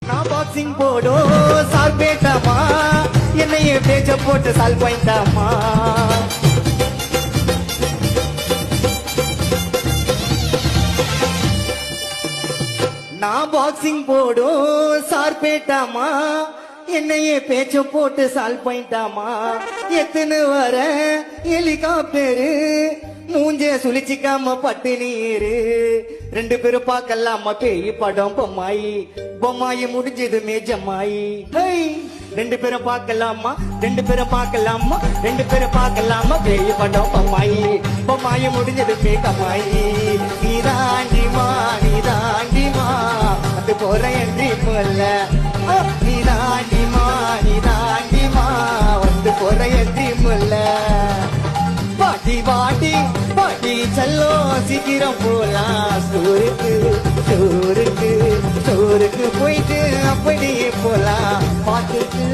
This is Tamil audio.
நான் பாக்ஸிங் போடும் சால் பேட்டாமா என்னைய பேச்ச போட்டு சால் பாயிண்டாமா நான் பாக்ஸிங் போடும் சார் பேட்டாமா என்னைய பேச்ச போட்டு சால் பாயிண்டாமா எத்தனை வர ஹெலிகாப்டரு மூஞ்ச சுழிச்சிக்காம பட்டு நீரு ரெண்டு பேரும் பார்க்கலாமா பேய் படம் பொம்மாயி பொம்மாயி முடிஞ்சதுமே ஜம்மாயி ரெண்டு பேரும் பார்க்கலாமா ரெண்டு பேரும் பார்க்கலாமா ரெண்டு பேரும் பார்க்கலாமா பேய் படம் பொம்மாயி பொம்மாயி முடிஞ்சதுமே கம்மாயி நீதாண்டிமா நீதாண்டிமா அது போற என்றி போல நீதாண்டிமா நீதாண்டிமா வந்து போற என்றி போல பாட்டி பாட்டி பாட்டி செல்லோ சீக்கிரம் போலாம் சோருக்கு சோருக்கு சோருக்கு போயிட்டு அப்படியே போலாம் பாட்டுக்கு